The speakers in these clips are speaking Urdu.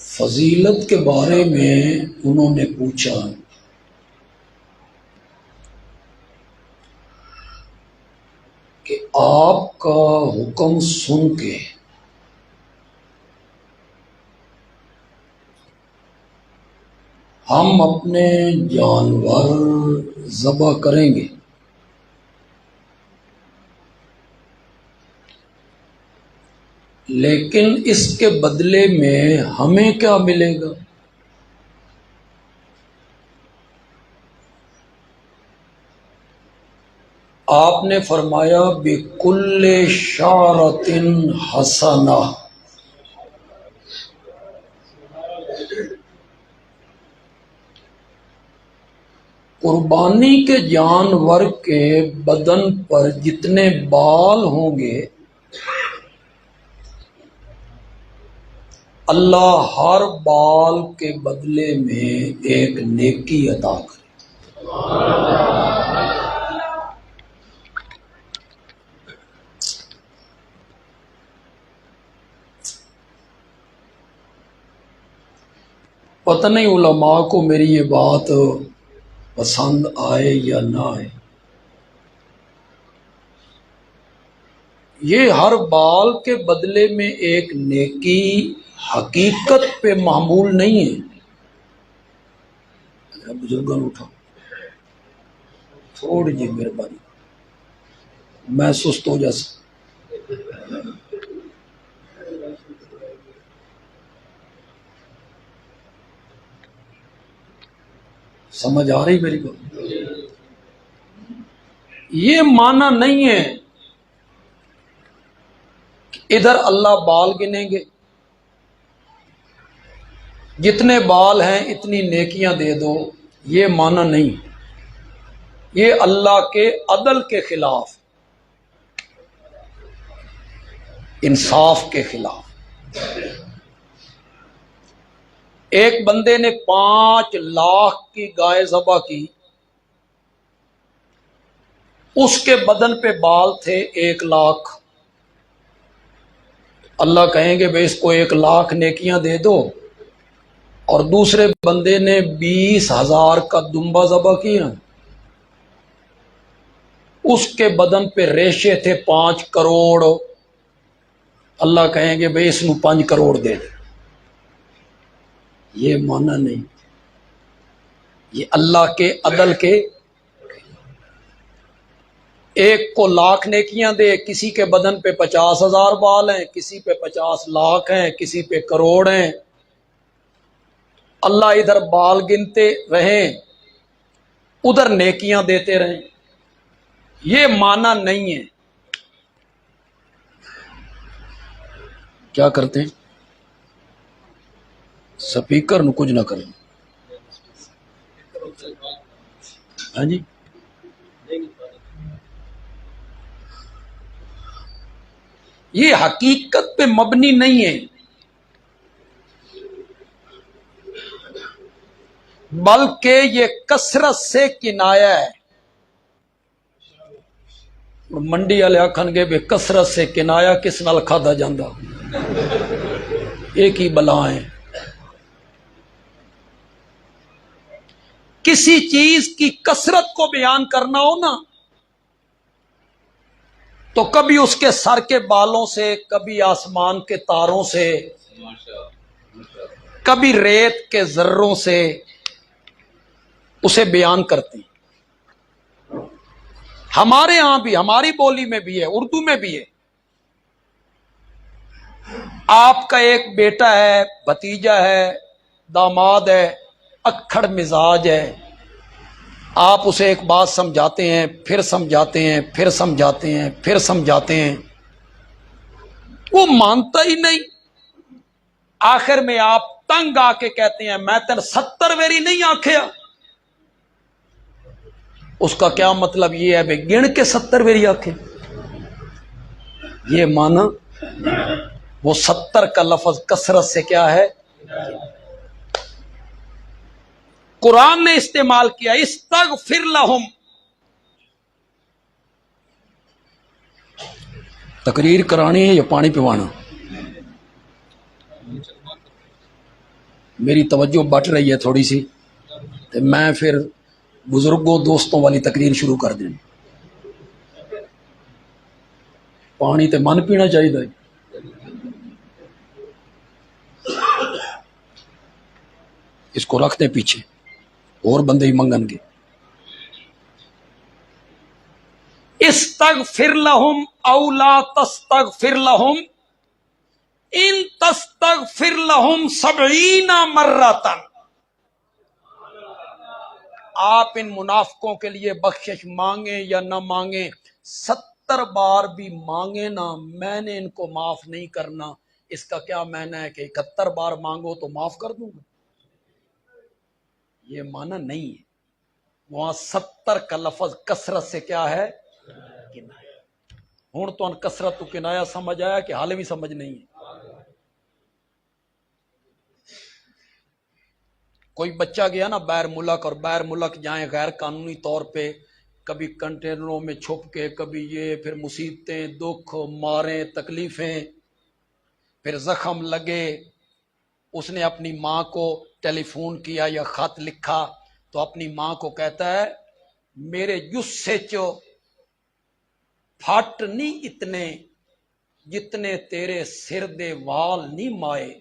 فضیلت کے بارے میں انہوں نے پوچھا کہ آپ کا حکم سن کے ہم اپنے جانور ذبح کریں گے، لیکن اس کے بدلے میں ہمیں کیا ملے گا؟ آپ نے فرمایا بِكُلِّ شَعْرَةٍ حَسَنَةٍ، قربانی کے جانور کے بدن پر جتنے بال ہوں گے اللہ ہر بال کے بدلے میں ایک نیکی عطا کرے۔ پتہ نہیں علماء کو میری یہ بات پسند آئے یا نہ آئے، یہ ہر بال کے بدلے میں ایک نیکی حقیقت پہ معمول نہیں ہے۔ بزرگوں نے اٹھا تھوڑی جی مہربانی، میں سست ہو جیسا۔ سمجھ آ رہی میری بات؟ یہ معنی نہیں ہے کہ ادھر اللہ بال گنیں گے، جتنے بال ہیں اتنی نیکیاں دے دو، یہ معنی نہیں، یہ اللہ کے عدل کے خلاف، انصاف کے خلاف۔ ایک بندے نے 5 لاکھ کی گائے ذبح کی، اس کے بدن پہ بال تھے 1 لاکھ، اللہ کہیں گے بھئی اس کو 1 لاکھ نیکیاں دے دو، اور دوسرے بندے نے 20,000 کا دمبا ذبح کیا، اس کے بدن پہ ریشے تھے 5 کروڑ، اللہ کہیں گے بھئی اس نو 5 کروڑ دے دے۔ یہ معنی نہیں، یہ اللہ کے عدل کے، ایک کو 1,00,000 نیکیاں دے، کسی کے بدن پہ 50,000 بال ہیں، کسی پہ 50 لاکھ ہیں، کسی پہ کروڑ ہیں، اللہ ادھر بال گنتے رہیں ادھر نیکیاں دیتے رہیں، یہ معنی نہیں ہے۔ کیا کرتے ہیں؟ سپیکر نو کچھ نہ کریں، ہاں جی، یہ حقیقت پہ مبنی نہیں ہے، بلکہ یہ کثرت سے کنایا ہے۔ منڈی والے آکھن گے بے کثرت سے کنایا کس نال کھادا جاندا، ایک ہی بلا ہے۔ کسی چیز کی کثرت کو بیان کرنا ہو نا تو کبھی اس کے سر کے بالوں سے، کبھی آسمان کے تاروں سے، کبھی ریت کے ذروں سے اسے بیان کرتے ہیں۔ ہمارے ہاں بھی، ہماری بولی میں بھی ہے، اردو میں بھی ہے۔ آپ کا ایک بیٹا ہے، بھتیجا ہے، داماد ہے، اکھڑ مزاج ہے، آپ اسے ایک بات سمجھاتے ہیں، پھر سمجھاتے ہیں، پھر سمجھاتے ہیں، پھر سمجھاتے ہیں، وہ مانتا ہی نہیں۔ آخر میں آپ تنگ آ کے کہتے ہیں میں تین 70 ویری نہیں آکھیا۔ اس کا کیا مطلب یہ ہے بھئی گن کے 70 ویری آکھے؟ یہ معنی وہ 70 کا لفظ کثرت سے کیا ہے؟ قرآن نے استعمال کیا استغفر لہم۔ تقریر کرانی ہے یا پانی پوانا؟ میری توجہ بٹ رہی ہے تھوڑی سی، تو میں پھر بزرگوں دوستوں والی تقریر شروع کر دیں۔ پانی تے من پینا چاہیے، اس کو رکھ دیں پیچھے، اور بندے ہی منگن گے۔ استغفر لہم او لا تستغفر لہم ان تستغفر لہم 70 مرتن، آپ ان منافقوں کے لیے بخشش مانگیں یا نہ مانگیں، 70 بار بھی مانگیں نا، میں نے ان کو معاف نہیں کرنا۔ اس کا کیا معنی ہے کہ 71 بار مانگو تو معاف کر دوں گا؟ یہ معنی نہیں ہے۔ وہاں 70 کا لفظ کثرت سے کیا ہے؟ کنایہ۔ ہوں تو ان کثرت تو کنایہ سمجھ آیا کہ حال بھی سمجھ نہیں ہے۔ کوئی بچہ گیا نا باہر ملک، اور باہر ملک جائیں غیر قانونی طور پہ، کبھی کنٹینروں میں چھپ کے، کبھی یہ، پھر مصیبتیں، دکھ، ماریں، تکلیفیں، پھر زخم لگے، اس نے اپنی ماں کو ٹیلی فون کیا یا خط لکھا تو اپنی ماں کو کہتا ہے میرے جسے چو پھٹ نہیں اتنے جتنے تیرے سر دے وال نہیں مائے۔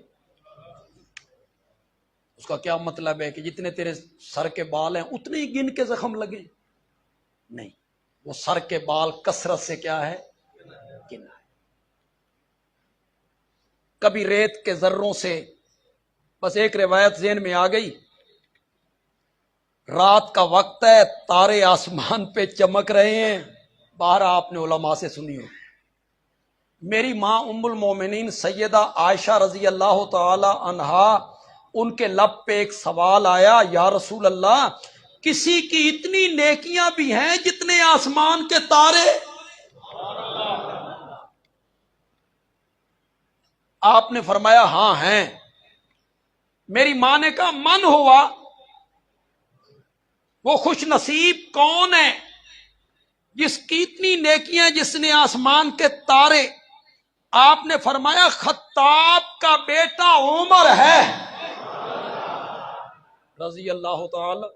اس کا کیا مطلب ہے کہ جتنے تیرے سر کے بال ہیں اتنے ہی گن کے زخم لگے؟ نہیں، وہ سر کے بال کثرت سے کیا ہے؟ گنا ہے۔ کبھی ریت کے ذروں سے، بس ایک روایت ذہن میں آ گئی، رات کا وقت ہے، تارے آسمان پہ چمک رہے ہیں، باہر آپ نے علماء سے سنی ہو۔ میری ماں ام المومنین سیدہ عائشہ رضی اللہ تعالی عنہا، ان کے لب پہ ایک سوال آیا، یا رسول اللہ کسی کی اتنی نیکیاں بھی ہیں جتنے آسمان کے تارے؟ آپ نے فرمایا ہاں ہیں۔ میری ماں نے کہا من ہوا، وہ خوش نصیب کون ہے جس کی اتنی نیکیاں جس نے آسمان کے تارے؟ آپ نے فرمایا خطاب کا بیٹا عمر ہے رضی اللہ تعالی۔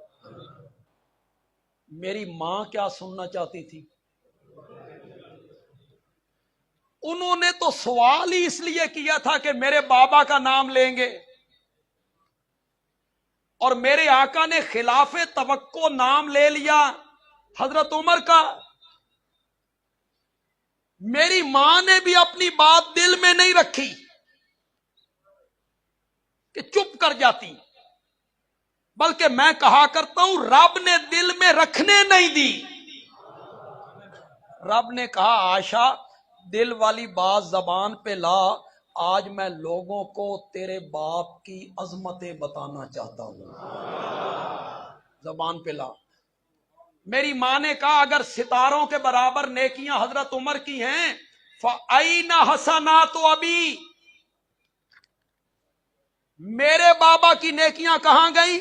میری ماں کیا سننا چاہتی تھی؟ انہوں نے تو سوال ہی اس لیے کیا تھا کہ میرے بابا کا نام لیں گے، اور میرے آقا نے خلاف توقع نام لے لیا حضرت عمر کا۔ میری ماں نے بھی اپنی بات دل میں نہیں رکھی کہ چپ کر جاتی، بلکہ میں کہا کرتا ہوں رب نے دل میں رکھنے نہیں دی۔ رب نے کہا عائشہ دل والی بات زبان پہ لا، آج میں لوگوں کو تیرے باپ کی عظمتیں بتانا چاہتا ہوں، زبان پہ لا۔ میری ماں نے کہا اگر ستاروں کے برابر نیکیاں حضرت عمر کی ہیں فَأَيْنَ حَسَنَاتُ أَبِي، میرے بابا کی نیکیاں کہاں گئی؟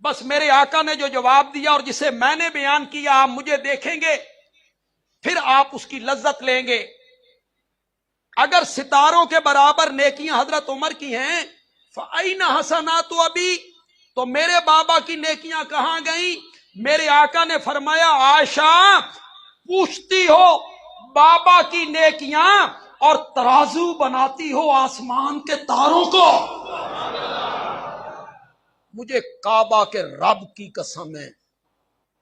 بس میرے آقا نے جو جواب دیا اور جسے میں نے بیان کیا آپ مجھے دیکھیں گے، پھر آپ اس کی لذت لیں گے۔ اگر ستاروں کے برابر نیکیاں حضرت عمر کی ہیں فَأَيْنَ حَسَنَاتُ أَبِي، تو میرے بابا کی نیکیاں کہاں گئیں؟ میرے آقا نے فرمایا عائشہ پوچھتی ہو بابا کی نیکیاں اور ترازو بناتی ہو آسمان کے تاروں کو۔ مجھے کعبہ کے رب کی قسم ہے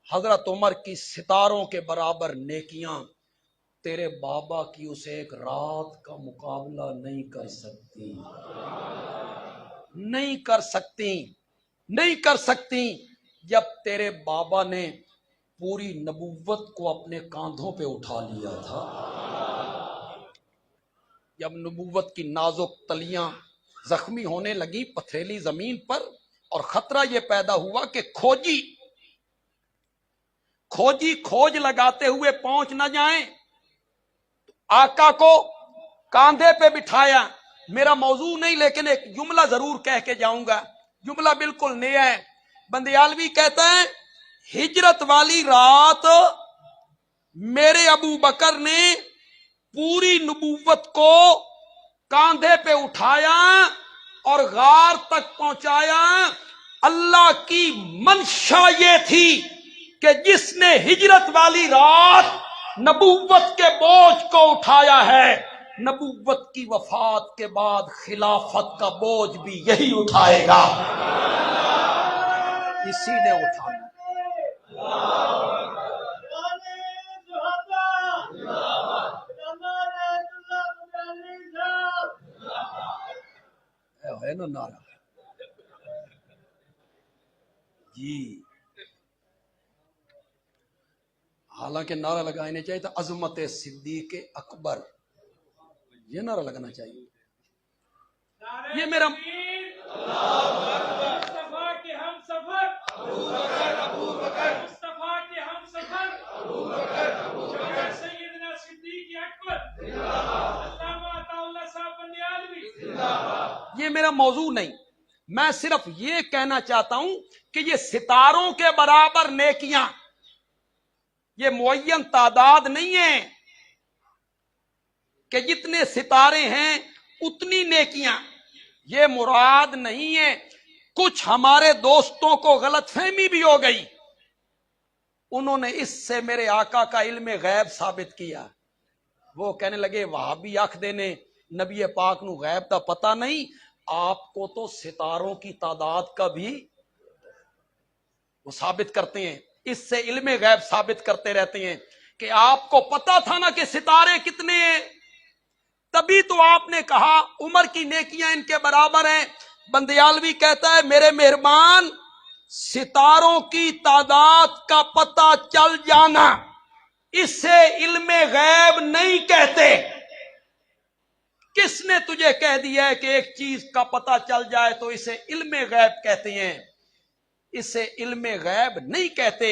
حضرت عمر کی ستاروں کے برابر نیکیاں تیرے بابا کی اسے ایک رات کا مقابلہ نہیں کر سکتی، نہیں کر سکتی، نہیں کر سکتی۔ جب تیرے بابا نے پوری نبوت کو اپنے کاندھوں پہ اٹھا لیا تھا، جب نبوت کی نازک تلیاں زخمی ہونے لگی پتھریلی زمین پر، اور خطرہ یہ پیدا ہوا کہ کھوجی کھوج لگاتے ہوئے پہنچ نہ جائیں، آقا کو کاندھے پہ بٹھایا۔ میرا موضوع نہیں لیکن ایک جملہ ضرور کہہ کے جاؤں گا، جملہ بالکل نیا ہے۔ بندیالوی کہتا ہے ہجرت والی رات میرے ابو بکر نے پوری نبوت کو کاندھے پہ اٹھایا اور غار تک پہنچایا. اللہ کی منشا یہ تھی کہ جس نے ہجرت والی رات نبوت کے بوجھ کو اٹھایا ہے، نبوت کی وفات کے بعد خلافت کا بوجھ بھی یہی اٹھائے گا. اسی نے اٹھانا. ہے نا نعرہ جی. حالانکہ نعرہ لگانے چاہیے تھا عظمت صدیق اکبر، یہ نعرہ لگانا چاہیے. یہ میرا یہ میرا موضوع نہیں. میں صرف یہ کہنا چاہتا ہوں کہ یہ ستاروں کے برابر نیکیاں، یہ معین تعداد نہیں ہے کہ جتنے ستارے ہیں اتنی نیکیاں، یہ مراد نہیں ہے. کچھ ہمارے دوستوں کو غلط فہمی بھی ہو گئی، انہوں نے اس سے میرے آقا کا علم غیب ثابت کیا. وہ کہنے لگے وہابی آکھ دینے نبی پاک نو غیب دا پتہ نہیں. آپ کو تو ستاروں کی تعداد کا بھی وہ ثابت کرتے ہیں، اس سے علم غیب ثابت کرتے رہتے ہیں کہ آپ کو پتا تھا نا کہ ستارے کتنے ہیں، تبھی تو آپ نے کہا عمر کی نیکیاں ان کے برابر ہیں. بندیالوی کہتا ہے میرے مہربان، ستاروں کی تعداد کا پتہ چل جانا اسے علم غیب نہیں کہتے. کس نے تجھے کہہ دیا ہے کہ ایک چیز کا پتہ چل جائے تو اسے علم غیب کہتے ہیں؟ اسے علم غیب نہیں کہتے.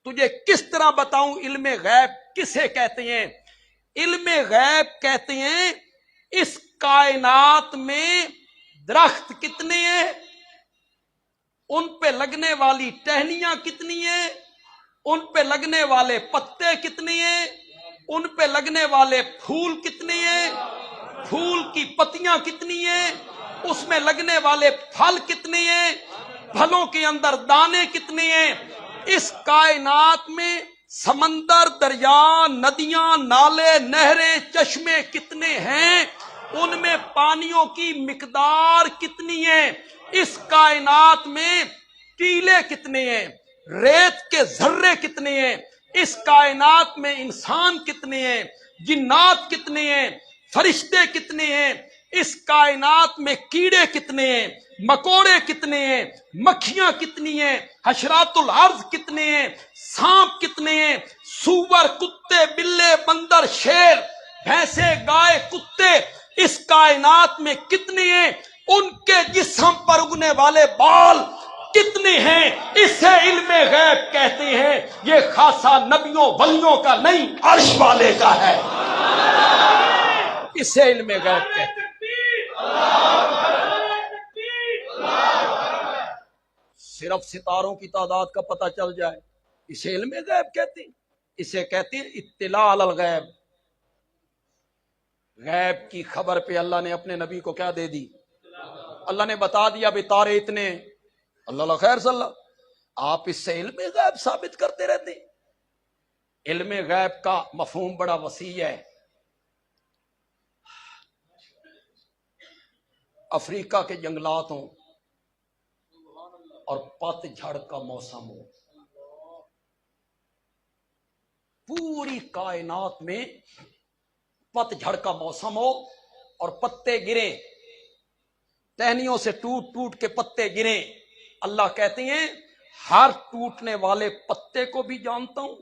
تجھے کس طرح بتاؤں علم غیب کسے کہتے ہیں؟ علم غیب کہتے ہیں اس کائنات میں درخت کتنے ہیں، ان پہ لگنے والی ٹہنیاں کتنی ہیں، ان پہ لگنے والے پتے کتنے ہیں، ان پہ لگنے والے پھول کتنے ہیں، پھول کی پتیاں کتنی ہیں، اس میں لگنے والے پھل کتنے ہیں، پھلوں کے اندر دانے کتنے ہیں. اس کائنات میں سمندر، دریا، ندیاں، نالے، نہریں، چشمے کتنے ہیں، ان میں پانیوں کی مقدار کتنی ہے. اس کائنات میں ٹیلے کتنے ہیں، ریت کے ذرے کتنے ہیں. اس کائنات میں انسان کتنے ہیں، جنات کتنے ہیں، فرشتے کتنے ہیں. اس کائنات میں کیڑے کتنے ہیں، مکوڑے کتنے ہیں، مکھیاں کتنی ہیں، حشرات الارض کتنے ہیں، سانپ کتنے ہیں، سور، کتے، بلے، بندر، شیر، بھینسے، گائے، کتے اس کائنات میں کتنے ہیں، ان کے جسم پر اگنے والے بال کتنے ہیں. اسے علم غیب کہتے ہیں. یہ خاصہ نبیوں ولیوں کا نہیں، عرش والے کا ہے. اسے علم غیب کہتے ہیں. صرف ستاروں کی تعداد کا پتہ چل جائے اسے علم غیب کہتے ہیں. اسے کہتے ہیں اطلاع علی الغیب. غیب کی خبر پہ اللہ نے اپنے نبی کو کیا دے دی؟ اللہ نے بتا دیا بھی تارے اتنے، اللہ خیر صلی اللہ. آپ اس سے علم غیب ثابت کرتے رہتے ہیں. علم غیب کا مفہوم بڑا وسیع ہے. افریقہ کے جنگلات ہوں اور پت جھڑ کا موسم ہو، پوری کائنات میں پت جھڑ کا موسم ہو اور پتے گریں، ٹہنیوں سے ٹوٹ ٹوٹ کے پتے گریں. اللہ کہتے ہیں ہر ٹوٹنے والے پتے کو بھی جانتا ہوں،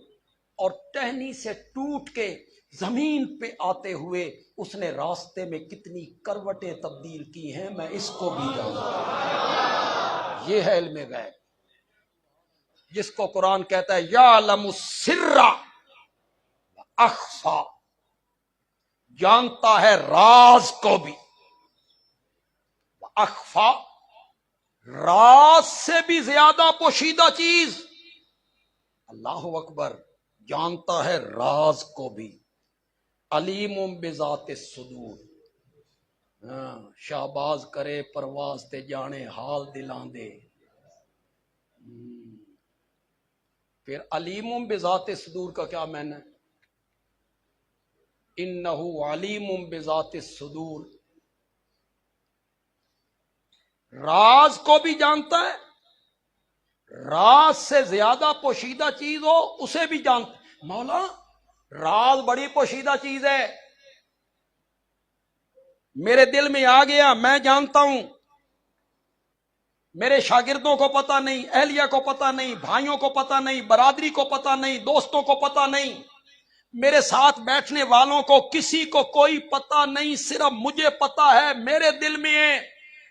اور ٹہنی سے ٹوٹ کے زمین پہ آتے ہوئے اس نے راستے میں کتنی کروٹیں تبدیل کی ہیں میں اس کو بھی جانتا ہوں. یہ ہے علم غیب جس کو قرآن کہتا ہے یعلم السر اخفا، جانتا ہے راز کو بھی. اخفا، راز سے بھی زیادہ پوشیدہ چیز. اللہ اکبر، جانتا ہے راز کو بھی. علیم بذات الصدور. شہباز کرے پرواز تے جانے حال دلاں دے. پھر علیم بذات صدور کا کیا معنی ہے؟ انہو علیم بذات الصدور، راز کو بھی جانتا ہے، راز سے زیادہ پوشیدہ چیز ہو اسے بھی جانتا ہے. مولا راز بڑی پوشیدہ چیز ہے، میرے دل میں آ گیا میں جانتا ہوں، میرے شاگردوں کو پتہ نہیں، اہلیہ کو پتہ نہیں، بھائیوں کو پتہ نہیں، برادری کو پتہ نہیں، دوستوں کو پتہ نہیں، میرے ساتھ بیٹھنے والوں کو کسی کو کوئی پتہ نہیں، صرف مجھے پتہ ہے، میرے دل میں ہے.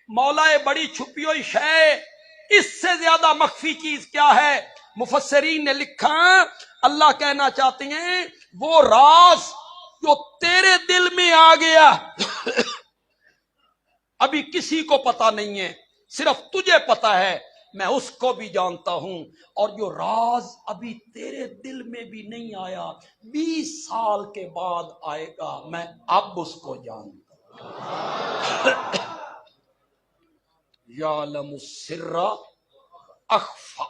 مولا بڑی چھپی ہوئی شے، اس سے زیادہ مخفی چیز کیا ہے؟ مفسرین نے لکھا اللہ کہنا چاہتے ہیں وہ راز جو تیرے دل میں آ گیا ابھی کسی کو پتہ نہیں ہے، صرف تجھے پتہ ہے، میں اس کو بھی جانتا ہوں. اور جو راز ابھی تیرے دل میں بھی نہیں آیا 20 سال کے بعد آئے گا، میں اب اس کو جانتا ہوں. یعلم السر اخفا.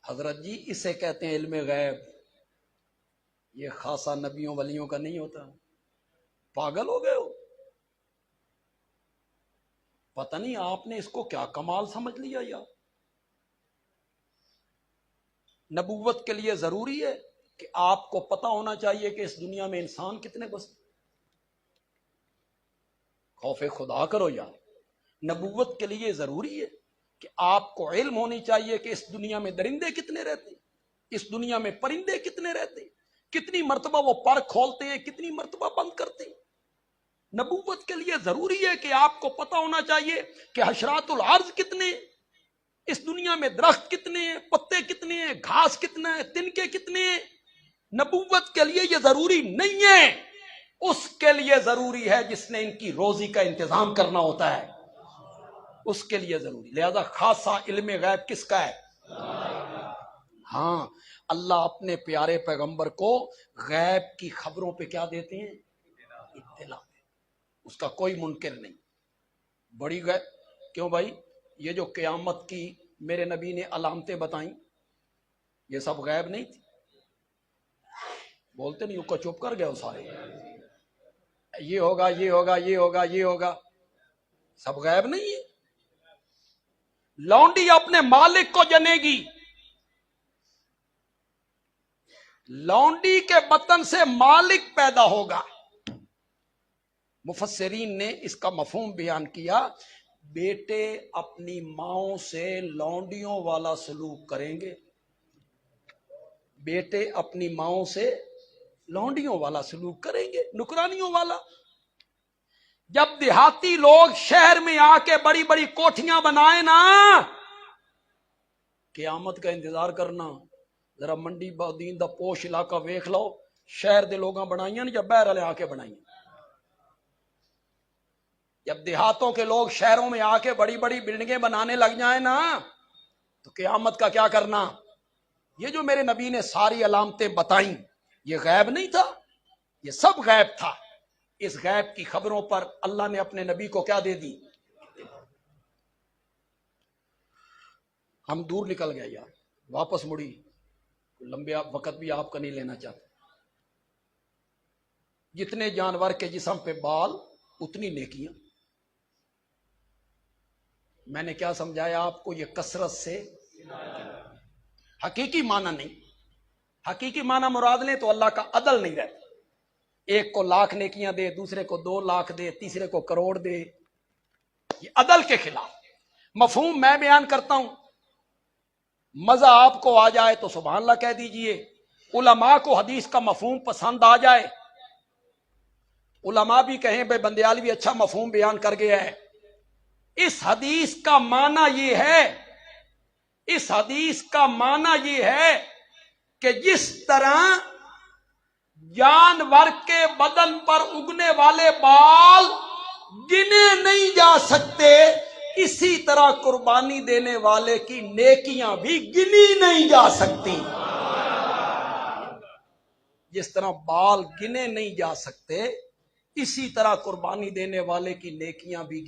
حضرت جی اسے کہتے ہیں علم غیب. یہ خاصا نبیوں ولیوں کا نہیں ہوتا. پاگل ہو گئے ہو؟ پتہ نہیں آپ نے اس کو کیا کمال سمجھ لیا. یا نبوت کے لیے ضروری ہے کہ آپ کو پتہ ہونا چاہیے کہ اس دنیا میں انسان کتنے بستے. خوف خدا کرو یار. نبوت کے لیے ضروری ہے کہ آپ کو علم ہونی چاہیے کہ اس دنیا میں درندے کتنے رہتے ہیں، اس دنیا میں پرندے کتنے رہتے ہیں، کتنی مرتبہ وہ پر کھولتے ہیں، کتنی مرتبہ بند کرتے ہیں. نبوت کے لیے ضروری ہے کہ آپ کو پتہ ہونا چاہیے کہ حشرات الارض کتنے ہیں، اس دنیا میں درخت کتنے ہیں، پتے کتنے ہیں، گھاس کتنا ہے، تنکے کتنے ہیں. نبوت کے لیے یہ ضروری نہیں ہے، اس کے لیے ضروری ہے جس نے ان کی روزی کا انتظام کرنا ہوتا ہے، اس کے لیے ضروری. لہذا خاصا علم غیب کس کا ہے؟ ہاں اللہ اپنے پیارے پیغمبر کو غیب کی خبروں پہ کیا دیتے ہیں؟ اطلاع. اس کا کوئی منکر نہیں. بڑی غیب کیوں بھائی؟ یہ جو قیامت کی میرے نبی نے علامتیں بتائیں یہ سب غیب نہیں تھی؟ بولتے نہیں کو چپ کر گئے وہ سارے. یہ ہوگا یہ ہوگا یہ ہوگا یہ ہوگا، سب غیب نہیں ہے. لونڈی اپنے مالک کو جنے گی، لونڈی کے بطن سے مالک پیدا ہوگا. مفسرین نے اس کا مفہوم بیان کیا، بیٹے اپنی ماؤں سے لونڈیوں والا سلوک کریں گے، بیٹے اپنی ماؤں سے لونڈیوں والا سلوک کریں گے، نکرانیوں والا. جب دیہاتی لوگ شہر میں آ کے بڑی بڑی کوٹھیاں بنائیں نا، قیامت کا انتظار کرنا. ذرا منڈی بادین دا پوش علاقہ ویکھ لو، شہر دے لوگاں بنائیاں نا، جب باہر والے آ کے بنائیاں. جب دیہاتوں کے لوگ شہروں میں آ کے بڑی بڑی بلڈنگیں بنانے لگ جائیں نا تو قیامت کا کیا کرنا. یہ جو میرے نبی نے ساری علامتیں بتائیں یہ غیب نہیں تھا، یہ سب غیب تھا. اس غیب کی خبروں پر اللہ نے اپنے نبی کو کیا دے دی. ہم دور نکل گئے یار، واپس مڑی، لمبے وقت بھی آپ کا نہیں لینا چاہتے. جتنے جانور کے جسم پہ بال اتنی نیکیاں. میں نے کیا سمجھایا آپ کو؟ یہ کثرت سے حقیقی معنی نہیں. حقیقی معنی مراد لیں تو اللہ کا عدل نہیں رہتا. ایک کو 1,00,000 نیکیاں دے، دوسرے کو 2,00,000 دے، تیسرے کو 1,00,00,000 دے، یہ عدل کے خلاف. مفہوم میں بیان کرتا ہوں، مزہ آپ کو آ جائے تو سبحان اللہ کہہ دیجئے. علماء کو حدیث کا مفہوم پسند آ جائے، علماء بھی کہیں بھائی بندیالوی اچھا مفہوم بیان کر گیا ہے. اس حدیث کا معنی یہ ہے، اس حدیث کا معنی یہ ہے کہ جس طرح جانور کے بدن پر اگنے والے بال گنے نہیں جا سکتے، اسی طرح قربانی دینے والے کی نیکیاں بھی گنی نہیں جا سکتی. جس طرح بال گنے نہیں جا سکتے اسی طرح قربانی دینے والے کی نیکیاں بھی